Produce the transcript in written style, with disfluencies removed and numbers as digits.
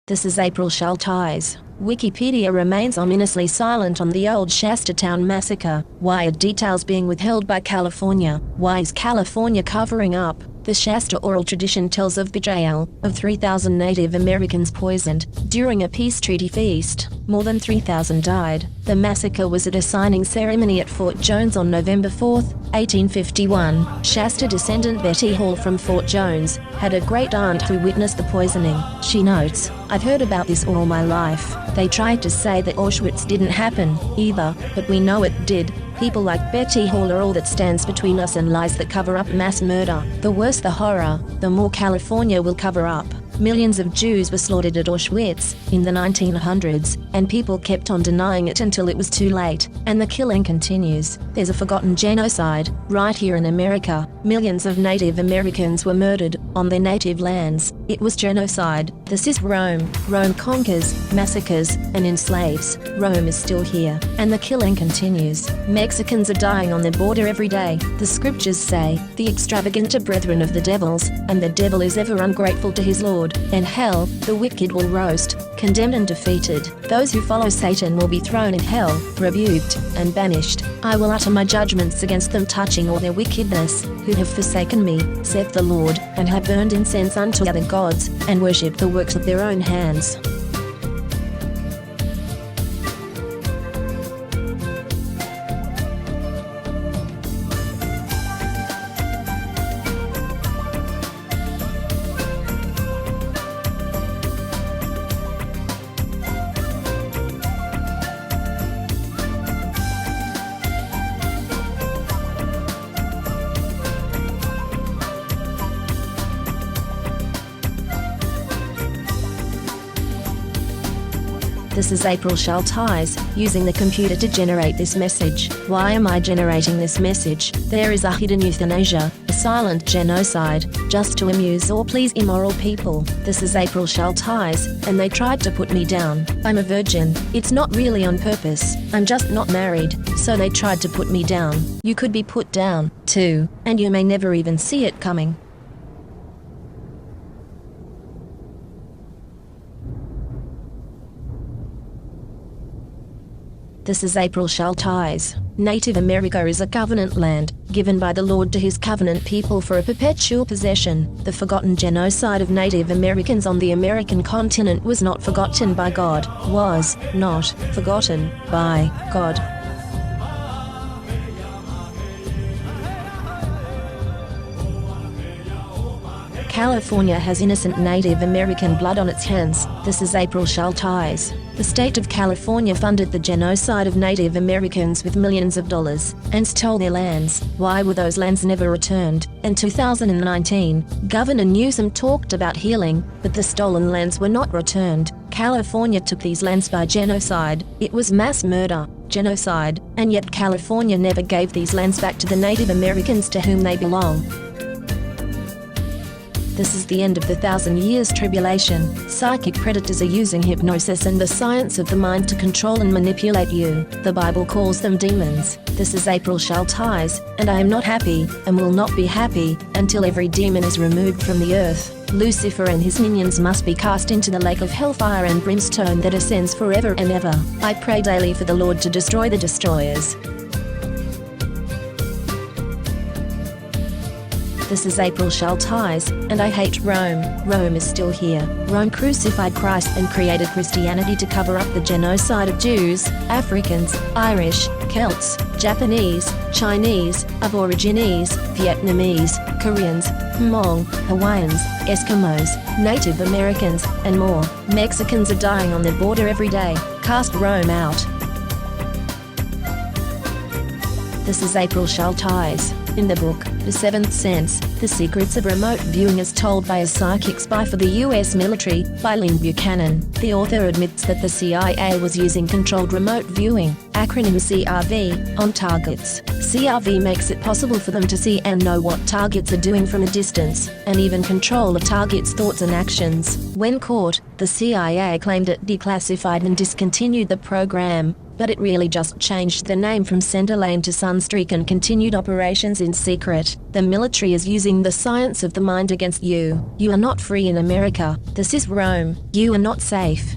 This is April Schulthies. Wikipedia remains ominously silent on the Old Shasta Town Massacre. Why are details being withheld by California? Why is California covering up? The Shasta oral tradition tells of betrayal of 3,000 Native Americans poisoned during a peace treaty feast. More than 3,000 died. The massacre was at a signing ceremony at Fort Jones on November 4, 1851. Shasta descendant Betty Hall from Fort Jones had a great-aunt who witnessed the poisoning. She notes, "I've heard about this all my life. They tried to say that Auschwitz didn't happen, either, but we know it did. People like Betty Hall are all that stands between us and lies that cover up mass murder. The worse the horror, the more California will cover up." Millions of Jews were slaughtered at Auschwitz in the 1900s, and people kept on denying it until it was too late, and the killing continues. There's a forgotten genocide right here in America. Millions of Native Americans were murdered on their native lands. It was genocide. This is Rome. Rome conquers, massacres, and enslaves. Rome is still here, and the killing continues. Mexicans are dying on their border every day. The scriptures say, "The extravagant are brethren of the devils, and the devil is ever ungrateful to his Lord. And hell, the wicked will roast, condemned and defeated. Those who follow Satan will be thrown in hell, rebuked, and banished. I will utter my judgments against them touching all their wickedness, who have forsaken me, saith the Lord, and have burned incense unto other gods, and worshipped the works of their own hands." This is April Schulthies, using the computer to generate this message. Why am I generating this message? There is a hidden euthanasia, a silent genocide, just to amuse or please immoral people. This is April Schulthies, and they tried to put me down. I'm a virgin. It's not really on purpose. I'm just not married, so they tried to put me down. You could be put down, too, and you may never even see it coming. This is April Schulthies. Native America is a covenant land, given by the Lord to his covenant people for a perpetual possession. The forgotten genocide of Native Americans on the American continent was not forgotten by God, was not forgotten by God. California has innocent Native American blood on its hands. This is April Schulthies. The state of California funded the genocide of Native Americans with millions of dollars and stole their lands. Why were those lands never returned? In 2019, Governor Newsom talked about healing, but the stolen lands were not returned. California took these lands by genocide. It was mass murder, genocide, and yet California never gave these lands back to the Native Americans to whom they belong. This is the end of the 1,000 years tribulation. Psychic predators are using hypnosis and the science of the mind to control and manipulate you. The Bible calls them demons. This is April Schulthies, and I am not happy, and will not be happy, until every demon is removed from the earth. Lucifer and his minions must be cast into the lake of hellfire and brimstone that ascends forever and ever. I pray daily for the Lord to destroy the destroyers. This is April Schulthies, and I hate Rome. Rome is still here. Rome crucified Christ and created Christianity to cover up the genocide of Jews, Africans, Irish, Celts, Japanese, Chinese, Aborigines, Vietnamese, Koreans, Hmong, Hawaiians, Eskimos, Native Americans, and more. Mexicans are dying on their border every day. Cast Rome out. This is April Schulthies. In the book, The Seventh Sense, The Secrets of Remote Viewing as Told by a Psychic Spy for the U.S. Military, by Lynn Buchanan, the author admits that the CIA was using controlled remote viewing, acronym CRV, on targets. CRV makes it possible for them to see and know what targets are doing from a distance, and even control a target's thoughts and actions. When caught, the CIA claimed it declassified and discontinued the program, but it really just changed the name from Center Lane to Sunstreak and continued operations in secret. The military is using the science of the mind against you. You are not free in America. This is Rome. You are not safe.